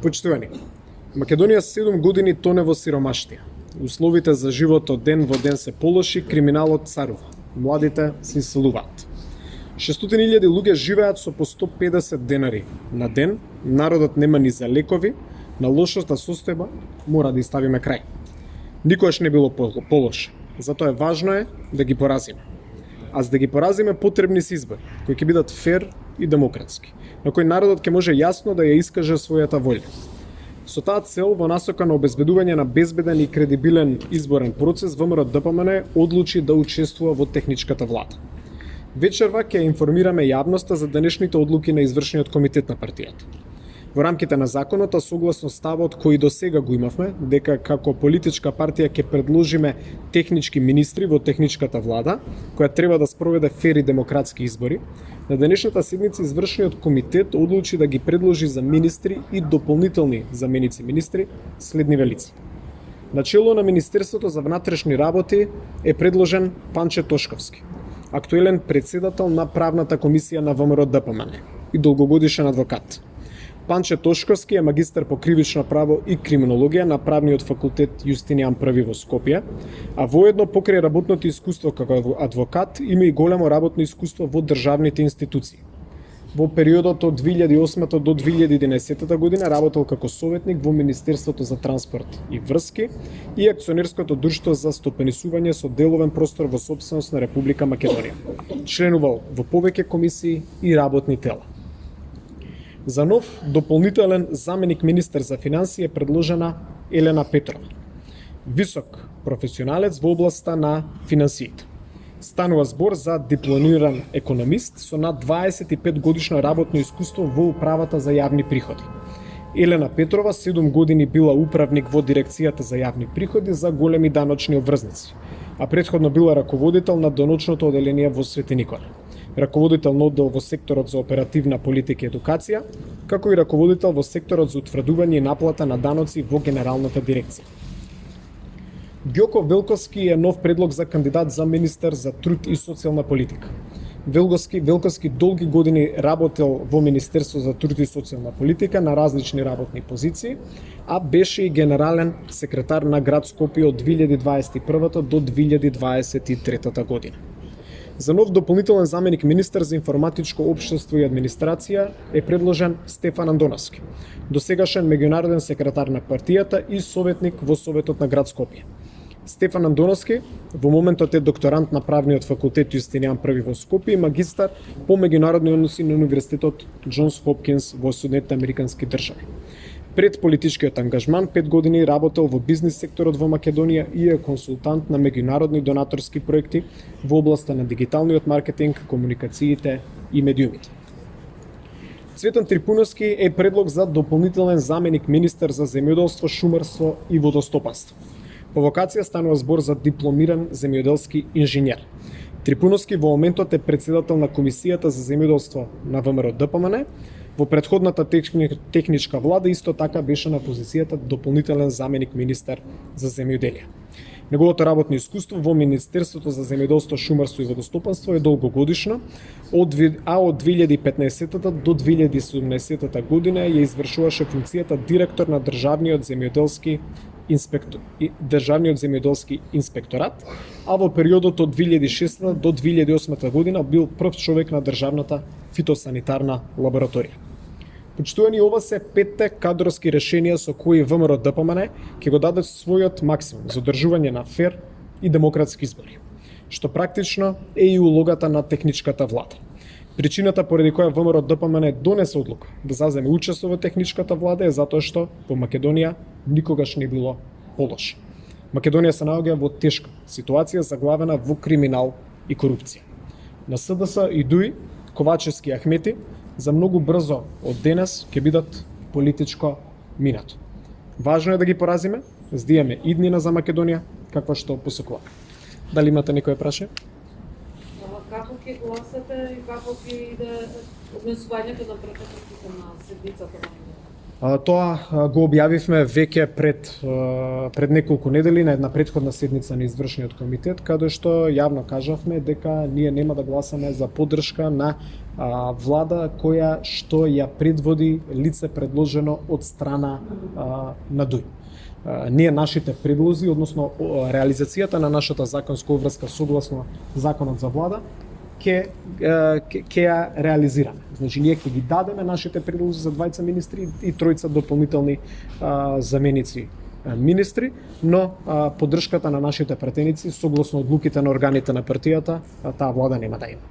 Почитувани, Македонија 7 години тоне во сиромаштија. Условите за живот од ден во ден се полоши, криминалот царува. Младите се иселуваат. 600.000 луѓе живеат со по 150 денари на ден, народот нема ни за лекови, на лошоста состојба мора да ставиме крај. Никогаш не било полошо, затоа важно да ги поразиме. А за да ги поразиме потребни се избори, кои ќе бидат фер и демократски, на кој народот ќе може јасно да ја искаже својата волја. Со таа цел, во насока на обезбедување на безбеден и кредибилен изборен процес, ВМРО-ДПМН одлучи да учествува во техничката влада. Вечерва ќе информираме јавноста за денешните одлуки на извршниот комитет на партијата. Во рамките на законот, а согласно ставот кој до сега го имавме, дека како политичка партија ќе предложиме технички министри во техничката влада, која треба да спроведе фер и демократски избори, на денешната седница извршниот комитет одлучи да ги предложи за министри и дополнителни заменици министри следниве лица. Начело на Министерството за внатрешни работи е предложен Панче Тошковски, актуелен председател на правната комисија на ВМРО-ДПМН и долгогодишен адвокат. Панче Тошковски е магистар по кривично право и криминологија на правниот факултет Јустинијан I во Скопје, а воедно покрај работното искуство како адвокат има и големо работно искуство во државните институции. Во периодот од 2008 до 2011 година работел како советник во Министерството за транспорт и врски и акционерското друштво за стопанисување со деловен простор во сопственост на Република Македонија. Членувал во повеќе комисии и работни тела. За нов дополнителен заменик министер за финансии е предложена Елена Петрова. Висок професионалец во областа на финансиите. Станува збор за дипломиран економист со над 25 годишно работно искуство во управата за јавни приходи. Елена Петрова 7 години била управник во дирекцијата за јавни приходи за големи даночни обврзници, а претходно била раководител на даночното оделение во Свети Никола. Раководител на оддел во секторот за оперативна политика и едукација, како и раководител во секторот за утврдување и наплата на даноци во Генералната дирекција. Ѓоко Велковски е нов предлог за кандидат за министер за труд и социјална политика. Велковски долги години работел во Министерство за труд и социјална политика на различни работни позиции, а беше и генерален секретар на град Скопје од 2021 до 2023 година. За нов дополнителен заменик министер за информатичко општество и администрација е предложен Стефан Андоновски, досегашен меѓународен секретар на партијата и советник во Советот на град Скопје. Стефан Андоновски во моментот е докторант на правниот факултет Јустинијан I во Скопје и магистар по меѓународни односи на Универзитетот Џонс Хопкинс во Соединетите Американски држави. Пред политичкиот ангажман 5 години работел во бизнис секторот во Македонија и е консултант на меѓународни донаторски проекти во областа на дигиталниот маркетинг, комуникациите и медиумите. Цветан Трипуновски е предлог за дополнителен заменик министер за земјоделство, шумарство и водостопанство. По вокација станува збор за дипломиран земјоделски инженер. Трипуновски во моментот е председател на Комисијата за земјоделство на ВМРО-ДПМН. Во претходната техничка влада исто така беше на позицијата дополнителен заменик министер за земјоделие. Неговото работно искуство во Министерството за земјоделство, шумарство и водостопанство е долгогодишно, од 2015 до 2017 година ја извршуваше функцијата директор на Државниот земјоделски инспекторат, а во периодот од 2006 до 2008 година бил прв човек на државната фитосанитарна лабораторија. Почитувани, ова се 5 кадровски решенија со кои ВМРО-ДПМН ќе го даде својот максимум за одржување на фер и демократски избори, што практично е и улогата на техничката влада. Причината поради која ВМРО-ДПМН донесе одлука да заземе учество во техничката влада е затоа што во Македонија никогаш не било полошо. Македонија се наоѓа во тешка ситуација заглавена во криминал и корупција. На СДС и ДУИ, Ковачевски и Ахмети за многу брзо од денес ќе бидат политичко минато. Важно е да ги поразиме, за да имаме иднина за Македонија, каква што посекуваме. Дали имате некој прашање? Како ќе гласате и како ќе иде однесувањето на претекот на седмицата на Тоа го објавивме веќе пред неколку недели на една претходна седница на извршниот комитет, каде што јавно кажавме дека ние нема да гласаме за поддршка на влада која што ја предводи лице предложено од страна на ДУИ. Ние нашите предлози, односно реализацијата на нашата законска обврска согласно законот за влада, ќе ја реализираме. Значи, ние ќе ги дадеме нашите предлози за двајца министри и тројца дополнителни заменици министри, но поддршката на нашите пратеници, согласно одлуките на органите на партијата, таа влада нема да има.